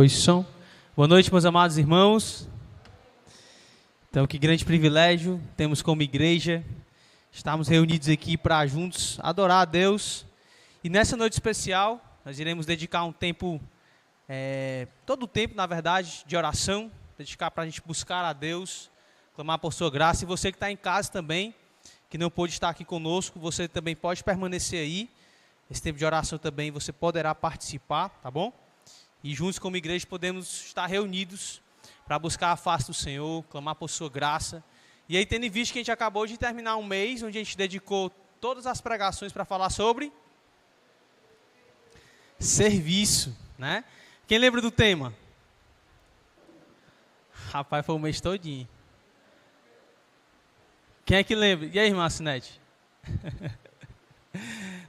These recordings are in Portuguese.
Foi som. Boa noite, meus amados irmãos. Então, que grande privilégio temos como igreja estarmos reunidos aqui para juntos adorar a Deus. E nessa noite especial, nós iremos dedicar um tempo, todo o tempo, na verdade, de oração, dedicar para a gente buscar a Deus, clamar por sua graça. E você que está em casa também, que não pôde estar aqui conosco, você também pode permanecer aí. Esse tempo de oração também você poderá participar, tá bom? E juntos como igreja podemos estar reunidos para buscar a face do Senhor, clamar por sua graça. E aí, tendo em vista que a gente acabou de terminar um mês, onde a gente dedicou todas as pregações para falar sobre serviço, né? Quem lembra do tema? Rapaz, foi o mês todinho. Quem é que lembra? E aí, irmã Sinete?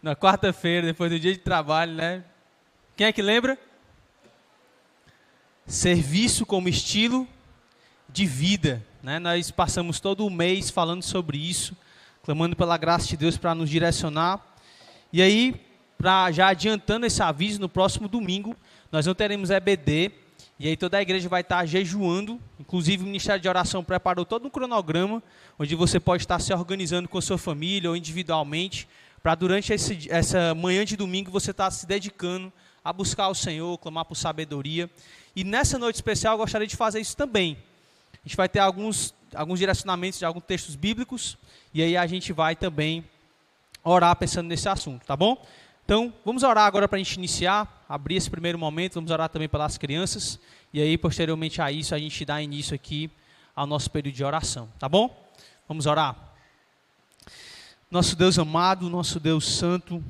Na quarta-feira, depois do dia de trabalho, né? Quem é que lembra? Serviço como estilo de vida, né? Nós passamos todo o mês falando sobre isso, clamando pela graça de Deus para nos direcionar. E aí, já adiantando esse aviso, no próximo domingo, nós não teremos EBD, e aí toda a igreja vai estar jejuando, inclusive o Ministério de Oração preparou todo um cronograma, onde você pode estar se organizando com a sua família ou individualmente, para durante essa manhã de domingo você estar se dedicando a buscar o Senhor, clamar por sabedoria. E nessa noite especial eu gostaria de fazer isso também. A gente vai ter alguns direcionamentos de alguns textos bíblicos, e aí a gente vai também orar pensando nesse assunto, tá bom? Então, vamos orar agora para a gente iniciar, abrir esse primeiro momento, vamos orar também pelas crianças, e aí posteriormente a isso a gente dá início aqui ao nosso período de oração, tá bom? Vamos orar. Nosso Deus amado, nosso Deus santo,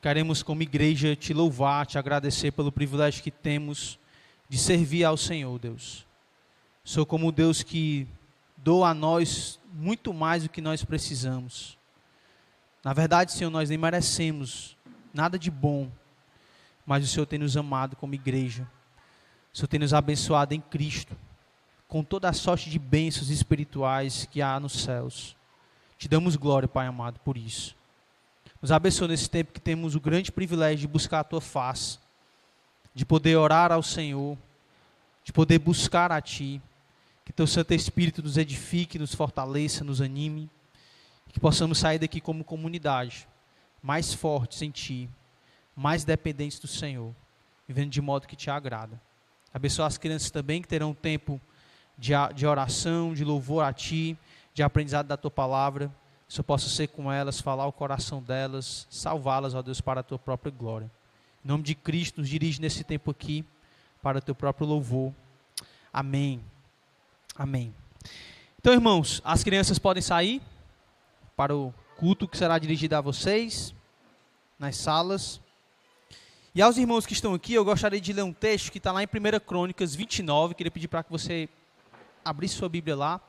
queremos como igreja te louvar, te agradecer pelo privilégio que temos de servir ao Senhor, Deus. Sou como Deus que doa a nós muito mais do que nós precisamos. Na verdade, Senhor, nós nem merecemos nada de bom, mas o Senhor tem nos amado como igreja. O Senhor tem nos abençoado em Cristo, com toda a sorte de bênçãos espirituais que há nos céus. Te damos glória, Pai amado, por isso. Nos abençoe nesse tempo que temos o grande privilégio de buscar a Tua face, de poder orar ao Senhor, de poder buscar a Ti, que Teu Santo Espírito nos edifique, nos fortaleça, nos anime, que possamos sair daqui como comunidade, mais fortes em Ti, mais dependentes do Senhor, vivendo de modo que Te agrada. Abençoa as crianças também, que terão um tempo de oração, de louvor a Ti, de aprendizado da Tua palavra, que o Senhor possa ser com elas, falar o coração delas, salvá-las, ó Deus, para a Tua própria glória. Em nome de Cristo, nos dirige nesse tempo aqui, para o Teu próprio louvor. Amém. Amém. Então, irmãos, as crianças podem sair para o culto que será dirigido a vocês, nas salas. E aos irmãos que estão aqui, eu gostaria de ler um texto que está lá em 1 Crônicas 29, queria pedir para que você abrisse sua Bíblia lá.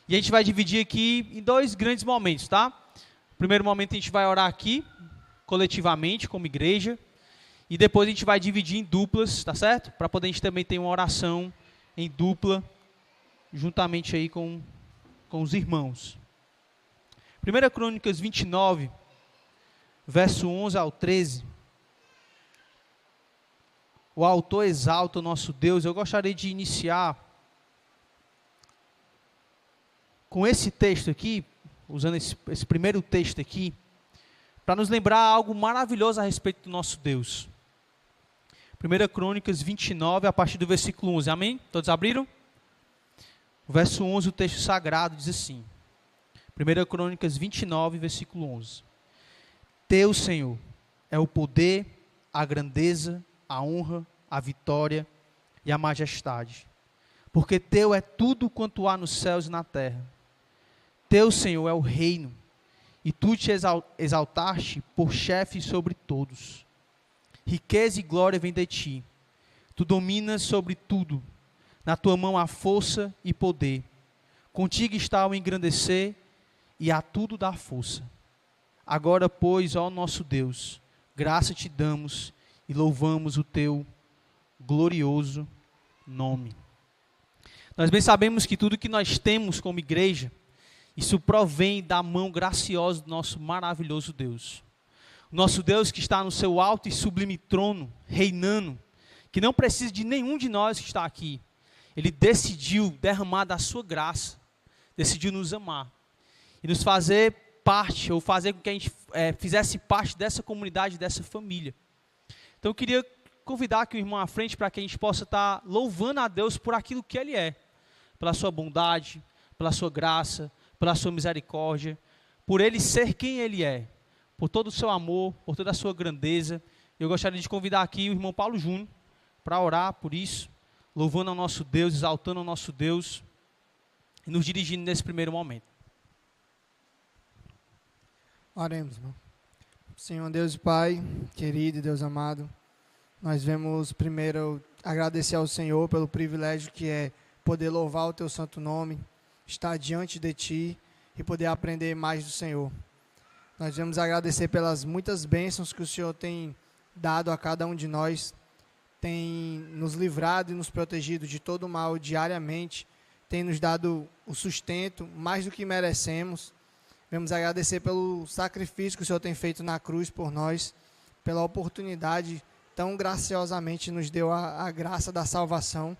E a gente vai dividir aqui em dois grandes momentos, tá? No primeiro momento a gente vai orar aqui, coletivamente, como igreja, e depois a gente vai dividir em duplas, tá certo? Para poder a gente também ter uma oração em dupla, juntamente aí com os irmãos. 1 Crônicas 29, verso 11 ao 13. O autor exalta o nosso Deus. Eu gostaria de iniciar com esse texto aqui, usando esse primeiro texto aqui, para nos lembrar algo maravilhoso a respeito do nosso Deus. 1 Crônicas 29, a partir do versículo 11, amém? Todos abriram? O verso 11, o texto sagrado diz assim, 1 Crônicas 29, versículo 11. Teu, Senhor, é o poder, a grandeza, a honra, a vitória e a majestade, porque Teu é tudo quanto há nos céus e na terra. Teu, Senhor, é o reino, e Tu te exaltaste por chefe sobre todos. Riqueza e glória vem de Ti. Tu dominas sobre tudo. Na Tua mão há força e poder. Contigo está o engrandecer e a tudo dar força. Agora, pois, ó nosso Deus, graça Te damos e louvamos o Teu glorioso nome. Nós bem sabemos que tudo que nós temos como igreja, isso provém da mão graciosa do nosso maravilhoso Deus. O nosso Deus que está no seu alto e sublime trono, reinando, que não precisa de nenhum de nós que está aqui. Ele decidiu derramar da sua graça, decidiu nos amar e nos fazer parte, ou fazer com que a gente fizesse parte dessa comunidade, dessa família. Então eu queria convidar aqui o irmão à frente para que a gente possa estar louvando a Deus por aquilo que Ele é, pela sua bondade, pela sua graça, pela sua misericórdia, por Ele ser quem Ele é, por todo o seu amor, por toda a sua grandeza. Eu gostaria de convidar aqui o irmão Paulo Júnior para orar por isso, louvando ao nosso Deus, exaltando ao nosso Deus e nos dirigindo nesse primeiro momento. Oremos, irmão. Senhor Deus e Pai, querido e Deus amado, nós vemos primeiro agradecer ao Senhor pelo privilégio que é poder louvar o Teu santo nome, estar diante de Ti e poder aprender mais do Senhor. Nós vamos agradecer pelas muitas bênçãos que o Senhor tem dado a cada um de nós, tem nos livrado e nos protegido de todo o mal diariamente, tem nos dado o sustento mais do que merecemos. Vamos agradecer pelo sacrifício que o Senhor tem feito na cruz por nós, pela oportunidade tão graciosamente nos deu a graça da salvação.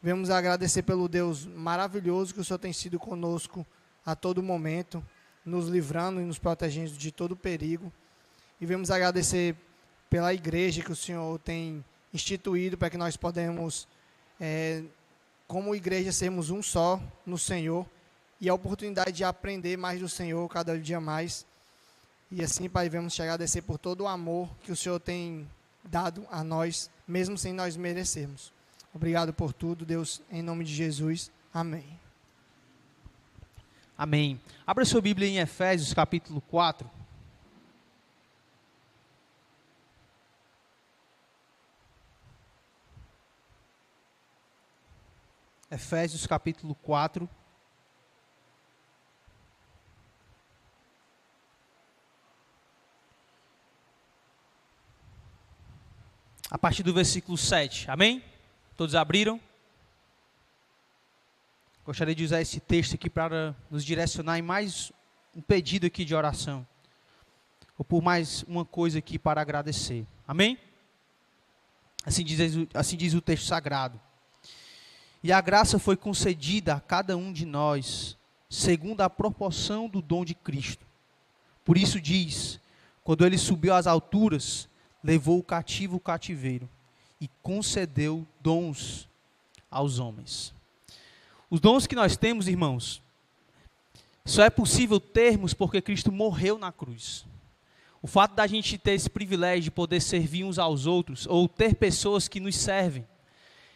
Vamos agradecer pelo Deus maravilhoso que o Senhor tem sido conosco a todo momento, nos livrando e nos protegendo de todo perigo. E vamos agradecer pela igreja que o Senhor tem instituído para que nós podemos, como igreja, sermos um só no Senhor e a oportunidade de aprender mais do Senhor cada dia mais. E assim, Pai, vamos te agradecer por todo o amor que o Senhor tem dado a nós, mesmo sem nós merecermos. Obrigado por tudo, Deus, em nome de Jesus. Amém. Amém. Abra sua Bíblia em Efésios, capítulo 4. Efésios, capítulo 4. A partir do versículo 7. Amém? Todos abriram? Gostaria de usar esse texto aqui para nos direcionar em mais um pedido aqui de oração. Ou por mais uma coisa aqui para agradecer. Amém? Assim diz o texto sagrado. E a graça foi concedida a cada um de nós, segundo a proporção do dom de Cristo. Por isso diz, quando ele subiu às alturas, levou o cativo o cativeiro e concedeu dons aos homens. Os dons que nós temos, irmãos, só é possível termos porque Cristo morreu na cruz. O fato da gente ter esse privilégio de poder servir uns aos outros, ou ter pessoas que nos servem,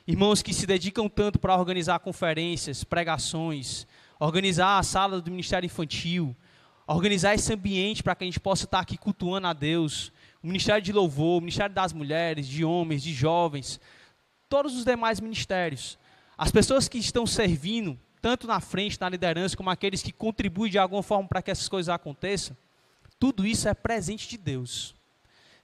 irmãos que se dedicam tanto para organizar conferências, pregações, organizar a sala do Ministério Infantil, organizar esse ambiente para que a gente possa estar aqui cultuando a Deus, o Ministério de Louvor, o Ministério das Mulheres, de Homens, de Jovens, todos os demais ministérios. As pessoas que estão servindo, tanto na frente, na liderança, como aqueles que contribuem de alguma forma para que essas coisas aconteçam, tudo isso é presente de Deus.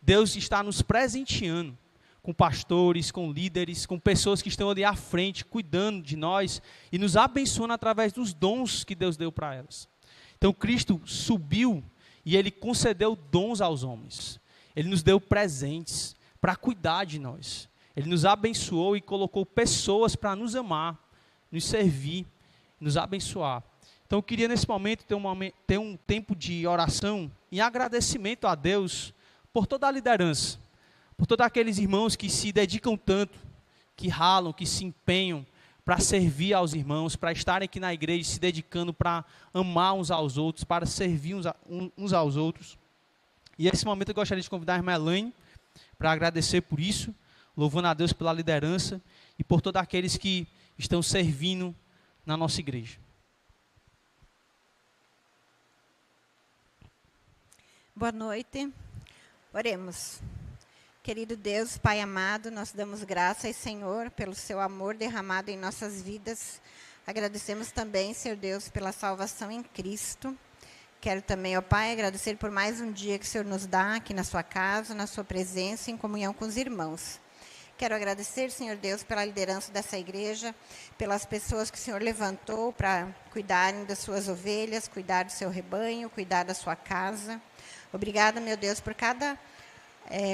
Deus está nos presenteando com pastores, com líderes, com pessoas que estão ali à frente, cuidando de nós e nos abençoando através dos dons que Deus deu para elas. Então Cristo subiu e Ele concedeu dons aos homens. Ele nos deu presentes para cuidar de nós. Ele nos abençoou e colocou pessoas para nos amar, nos servir, nos abençoar. Então eu queria nesse momento ter um tempo de oração em agradecimento a Deus por toda a liderança, por todos aqueles irmãos que se dedicam tanto, que ralam, que se empenham para servir aos irmãos, para estarem aqui na igreja se dedicando para amar uns aos outros, para servir uns aos outros. E nesse momento eu gostaria de convidar a irmã Elaine para agradecer por isso, louvando a Deus pela liderança e por todos aqueles que estão servindo na nossa igreja. Boa noite. Oremos. Querido Deus, Pai amado, nós damos graças, Senhor, pelo seu amor derramado em nossas vidas. Agradecemos também, Senhor Deus, pela salvação em Cristo. Quero também, ó Pai, agradecer por mais um dia que o Senhor nos dá aqui na sua casa, na sua presença, em comunhão com os irmãos. Quero agradecer, Senhor Deus, pela liderança dessa igreja, pelas pessoas que o Senhor levantou para cuidarem das suas ovelhas, cuidar do seu rebanho, cuidar da sua casa. Obrigada, meu Deus, por cada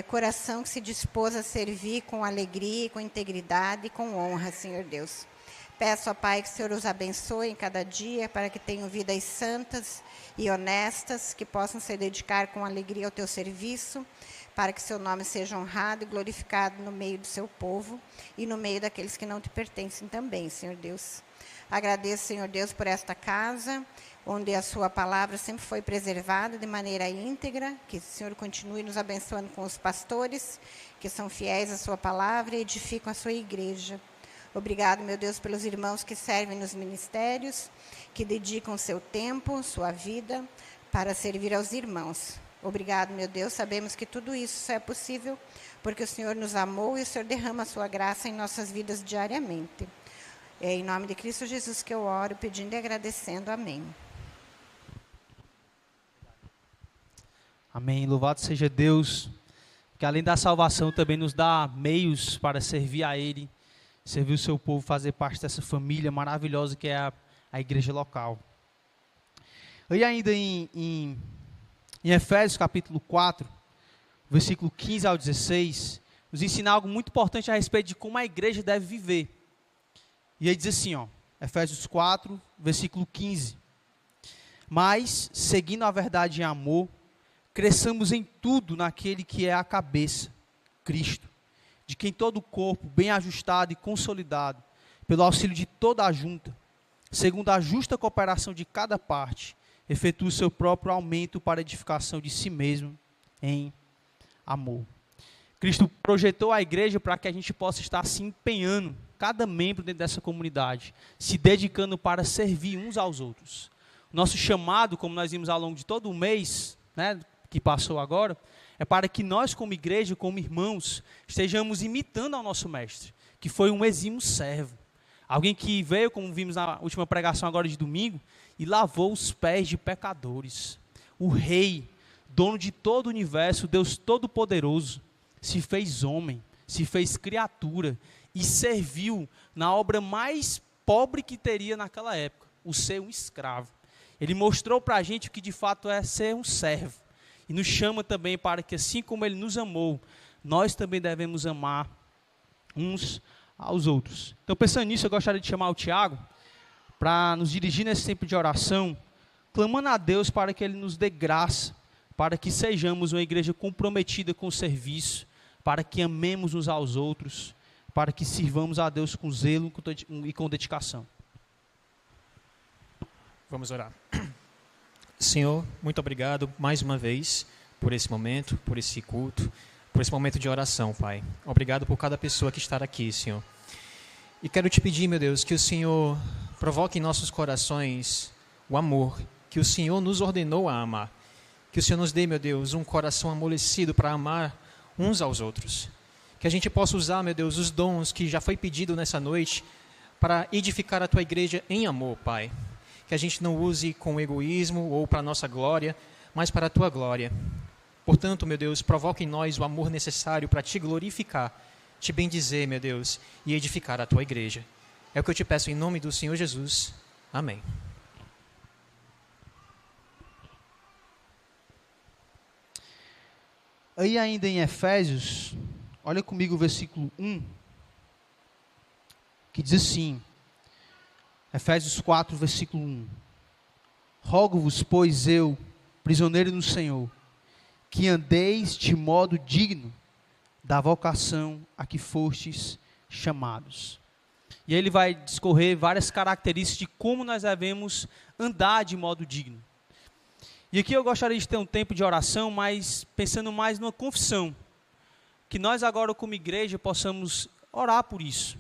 coração que se dispôs a servir com alegria, com integridade e com honra, Senhor Deus. Peço, ó Pai, que o Senhor os abençoe em cada dia, para que tenham vidas santas e honestas, que possam se dedicar com alegria ao teu serviço, para que seu nome seja honrado e glorificado no meio do seu povo e no meio daqueles que não te pertencem também, Senhor Deus. Agradeço, Senhor Deus, por esta casa, onde a sua palavra sempre foi preservada de maneira íntegra, que o Senhor continue nos abençoando com os pastores, que são fiéis à sua palavra e edificam a sua igreja. Obrigado, meu Deus, pelos irmãos que servem nos ministérios, que dedicam seu tempo, sua vida, para servir aos irmãos. Obrigado, meu Deus, sabemos que tudo isso só é possível porque o Senhor nos amou e o Senhor derrama a sua graça em nossas vidas diariamente. É em nome de Cristo Jesus que eu oro, pedindo e agradecendo. Amém. Amém. Louvado seja Deus, que além da salvação também nos dá meios para servir a Ele, servir o seu povo, fazer parte dessa família maravilhosa que é a igreja local. E ainda em Efésios capítulo 4, versículo 15 ao 16, nos ensina algo muito importante a respeito de como a igreja deve viver. E aí diz assim, Efésios 4, versículo 15. Mas, seguindo a verdade em amor, cresçamos em tudo naquele que é a cabeça, Cristo, de quem todo o corpo, bem ajustado e consolidado, pelo auxílio de toda a junta, segundo a justa cooperação de cada parte, efetua o seu próprio aumento para a edificação de si mesmo em amor. Cristo projetou a igreja para que a gente possa estar se empenhando, cada membro dentro dessa comunidade, se dedicando para servir uns aos outros. Nosso chamado, como nós vimos ao longo de todo o mês, que passou agora, é para que nós como igreja, como irmãos, estejamos imitando ao nosso mestre, que foi um exímio servo. Alguém que veio, como vimos na última pregação agora de domingo, e lavou os pés de pecadores. O rei, dono de todo o universo, Deus Todo-Poderoso, se fez homem, se fez criatura e serviu na obra mais pobre que teria naquela época, o ser um escravo. Ele mostrou para a gente o que de fato é ser um servo. E nos chama também para que, assim como Ele nos amou, nós também devemos amar uns aos outros. Então, pensando nisso, eu gostaria de chamar o Tiago para nos dirigir nesse tempo de oração, clamando a Deus para que Ele nos dê graça, para que sejamos uma igreja comprometida com o serviço, para que amemos uns aos outros, para que sirvamos a Deus com zelo e com dedicação. Vamos orar. Senhor, muito obrigado mais uma vez por esse momento, por esse culto, por esse momento de oração, Pai. Obrigado por cada pessoa que está aqui, Senhor. E quero te pedir, meu Deus, que o Senhor provoque em nossos corações o amor que o Senhor nos ordenou a amar. Que o Senhor nos dê, meu Deus, um coração amolecido para amar uns aos outros. Que a gente possa usar, meu Deus, os dons que já foi pedido nessa noite para edificar a Tua igreja em amor, Pai. Que a gente não use com egoísmo ou para a nossa glória, mas para a Tua glória. Portanto, meu Deus, provoque em nós o amor necessário para Te glorificar, Te bendizer, meu Deus, e edificar a Tua igreja. É o que eu Te peço em nome do Senhor Jesus. Amém. Aí ainda em Efésios, olha comigo o versículo 1, que diz assim, Efésios 4, versículo 1. Rogo-vos, pois eu, prisioneiro no Senhor, que andeis de modo digno da vocação a que fostes chamados. E aí ele vai discorrer várias características de como nós devemos andar de modo digno. E aqui eu gostaria de ter um tempo de oração, mas pensando mais numa confissão. Que nós agora como igreja possamos orar por isso.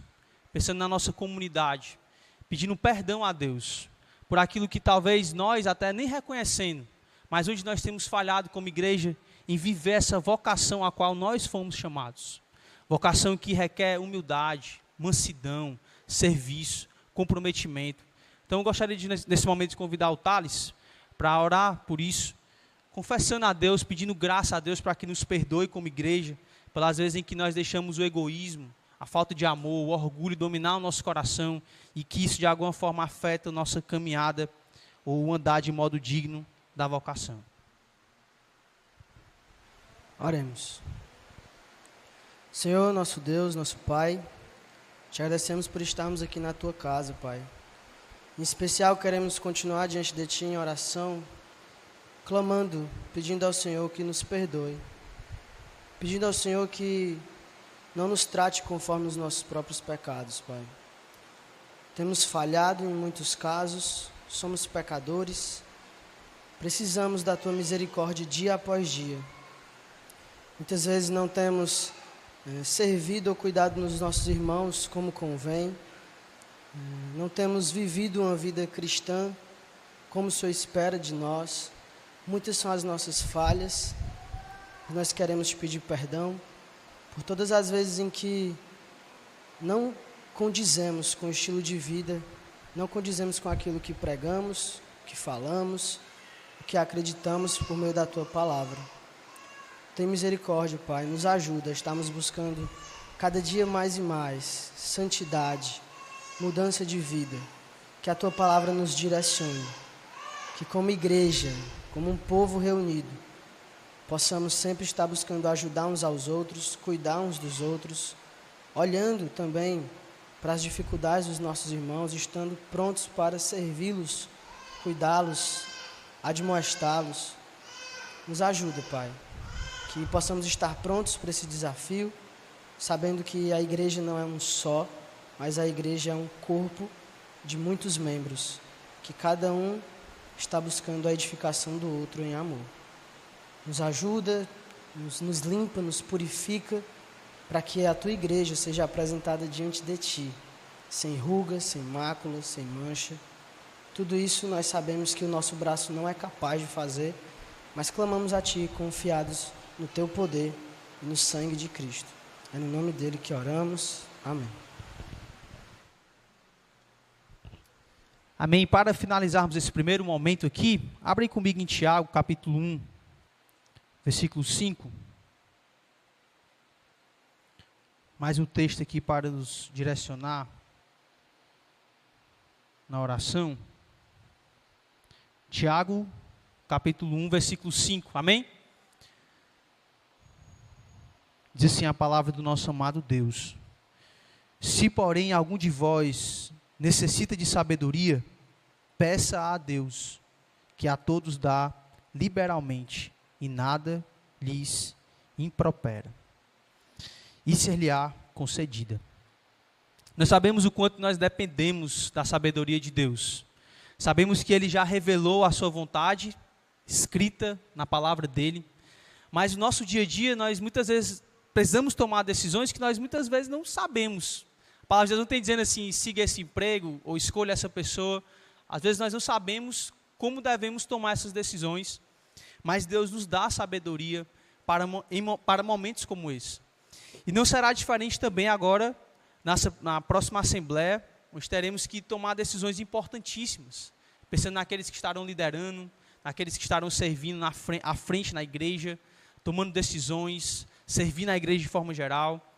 Pensando na nossa comunidade. Pedindo perdão a Deus. Por aquilo que talvez nós até nem reconhecendo. Mas onde nós temos falhado como igreja em viver essa vocação a qual nós fomos chamados. Vocação que requer humildade, mansidão, serviço, comprometimento. Então eu gostaria de, nesse momento, de convidar o Thales para orar por isso, confessando a Deus, pedindo graça a Deus para que nos perdoe como igreja, pelas vezes em que nós deixamos o egoísmo, a falta de amor, o orgulho dominar o nosso coração e que isso de alguma forma afeta a nossa caminhada ou andar de modo digno da vocação. Oremos. Senhor, nosso Deus, nosso Pai, te agradecemos por estarmos aqui na tua casa, Pai. Em especial, queremos continuar diante de ti em oração, clamando, pedindo ao Senhor que nos perdoe, pedindo ao Senhor que não nos trate conforme os nossos próprios pecados, Pai. Temos falhado em muitos casos, somos pecadores, precisamos da tua misericórdia dia após dia. Muitas vezes não temos servido ou cuidado nos nossos irmãos como convém, não temos vivido uma vida cristã como o Senhor espera de nós. Muitas são as nossas falhas, nós queremos te pedir perdão por todas as vezes em que não condizemos com o estilo de vida, não condizemos com aquilo que pregamos, que falamos, que acreditamos por meio da tua palavra. Tem misericórdia, Pai, nos ajuda, estamos buscando cada dia mais e mais santidade, mudança de vida, que a tua palavra nos direcione, que como igreja, como um povo reunido, possamos sempre estar buscando ajudar uns aos outros, cuidar uns dos outros, olhando também para as dificuldades dos nossos irmãos, estando prontos para servi-los, cuidá-los, admoestá-los. Nos ajuda, Pai, que possamos estar prontos para esse desafio, sabendo que a igreja não é um só, mas a igreja é um corpo de muitos membros, que cada um está buscando a edificação do outro em amor. Nos ajuda, nos limpa, nos purifica, para que a tua igreja seja apresentada diante de ti, sem ruga, sem mácula, sem mancha. Tudo isso nós sabemos que o nosso braço não é capaz de fazer, mas clamamos a ti, confiados no teu poder e no sangue de Cristo. É no nome dele que oramos. Amém. Amém. Para finalizarmos esse primeiro momento aqui, abrem comigo em Tiago, capítulo 1, versículo 5. Mais um texto aqui para nos direcionar na oração. Tiago, capítulo 1, versículo 5. Amém? Diz assim a palavra do nosso amado Deus: se, porém, algum de vós necessita de sabedoria, peça a Deus, que a todos dá liberalmente, e nada lhes impropera, e ser-lhe-á concedida. Nós sabemos o quanto nós dependemos da sabedoria de Deus. Sabemos que Ele já revelou a sua vontade, escrita na palavra dEle, mas no nosso dia a dia, nós muitas vezes precisamos tomar decisões que nós muitas vezes não sabemos. A palavra de Deus não tem dizendo assim, siga esse emprego, ou escolha essa pessoa. Às vezes nós não sabemos como devemos tomar essas decisões, mas Deus nos dá sabedoria para momentos como esse. E não será diferente também agora, na próxima Assembleia, onde teremos que tomar decisões importantíssimas, pensando naqueles que estarão liderando, naqueles que estarão servindo à frente na igreja, tomando decisões, servindo a igreja de forma geral.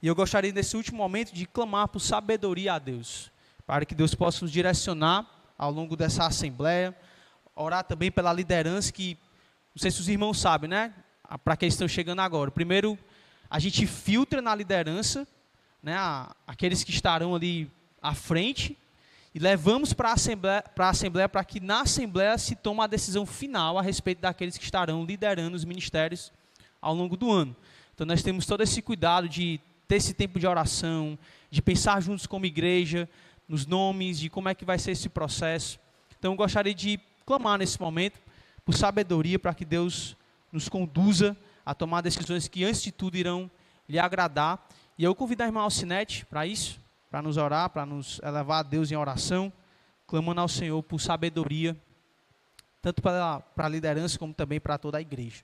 E eu gostaria, nesse último momento, de clamar por sabedoria a Deus, para que Deus possa nos direcionar ao longo dessa Assembleia, orar também pela liderança, que, não sei se os irmãos sabem, né? Para quem estão chegando agora. Primeiro, a gente filtra na liderança, né, aqueles que estarão ali à frente, e levamos para a Assembleia para que na Assembleia se tome a decisão final a respeito daqueles que estarão liderando os ministérios ao longo do ano. Então nós temos todo esse cuidado de ter esse tempo de oração, de pensar juntos como igreja, nos nomes, de como é que vai ser esse processo. Então eu gostaria de clamar nesse momento por sabedoria, para que Deus nos conduza a tomar decisões que antes de tudo irão lhe agradar. E eu convido a irmã Alcinete para isso, para nos orar, para nos elevar a Deus em oração, clamando ao Senhor por sabedoria, tanto para a liderança como também para toda a igreja.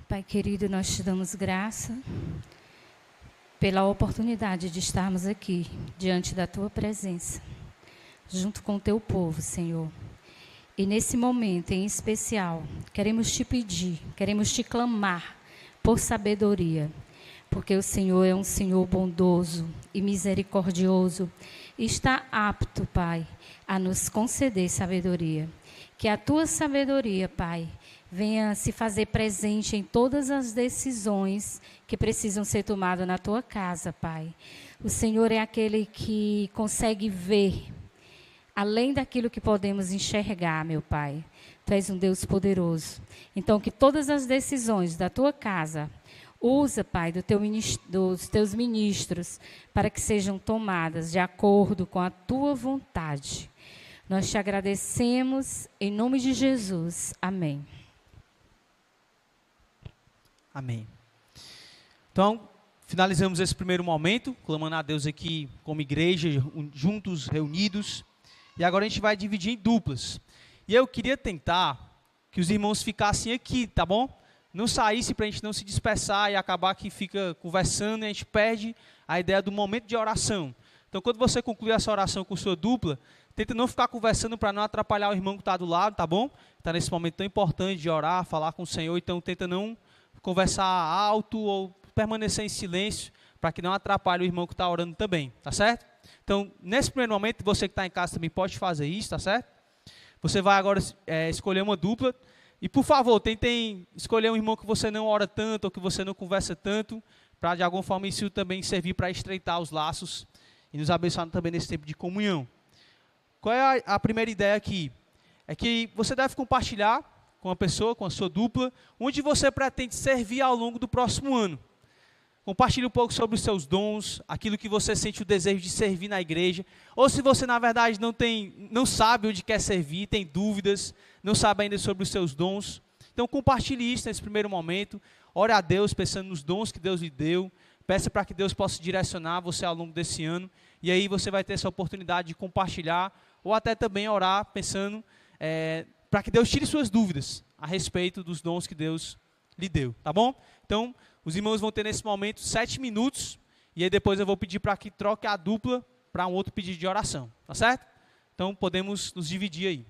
Pai querido, nós te damos graça pela oportunidade de estarmos aqui, diante da tua presença, junto com o teu povo, Senhor. E nesse momento em especial, queremos te pedir, queremos te clamar por sabedoria, porque o Senhor é um Senhor bondoso e misericordioso, e está apto, Pai, a nos conceder sabedoria. Que a tua sabedoria, Pai, venha se fazer presente em todas as decisões que precisam ser tomadas na tua casa, Pai. O Senhor é aquele que consegue ver além daquilo que podemos enxergar, meu Pai. Tu és um Deus poderoso. Então, que todas as decisões da tua casa, usa, Pai, dos teus ministros, para que sejam tomadas de acordo com a tua vontade. Nós te agradecemos, em nome de Jesus. Amém. Amém. Então, finalizamos esse primeiro momento, clamando a Deus aqui como igreja, juntos, reunidos. E agora a gente vai dividir em duplas. E eu queria tentar que os irmãos ficassem aqui, tá bom? Não saísse para a gente não se dispersar e acabar que fica conversando e a gente perde a ideia do momento de oração. Então, quando você concluir essa oração com sua dupla, tenta não ficar conversando para não atrapalhar o irmão que está do lado, tá bom? Está nesse momento tão importante de orar, falar com o Senhor, então tenta não conversar alto ou permanecer em silêncio para que não atrapalhe o irmão que está orando também, tá certo? Então, nesse primeiro momento, você que está em casa também pode fazer isso, tá certo? Você vai agora escolher uma dupla e, por favor, tentem escolher um irmão que você não ora tanto ou que você não conversa tanto, para de alguma forma isso também servir para estreitar os laços e nos abençoar também nesse tempo de comunhão. Qual é a primeira ideia aqui? É que você deve compartilhar com a pessoa, com a sua dupla, onde você pretende servir ao longo do próximo ano. Compartilhe um pouco sobre os seus dons, aquilo que você sente o desejo de servir na igreja, ou se você na verdade não sabe onde quer servir, tem dúvidas, não sabe ainda sobre os seus dons. Então compartilhe isso nesse primeiro momento, ore a Deus pensando nos dons que Deus lhe deu, peça para que Deus possa direcionar você ao longo desse ano, e aí você vai ter essa oportunidade de compartilhar, ou até também orar pensando para que Deus tire suas dúvidas a respeito dos dons que Deus lhe deu, tá bom? Então, os irmãos vão ter nesse momento 7 minutos, e aí depois eu vou pedir para que troque a dupla para um outro pedido de oração, tá certo? Então, podemos nos dividir aí.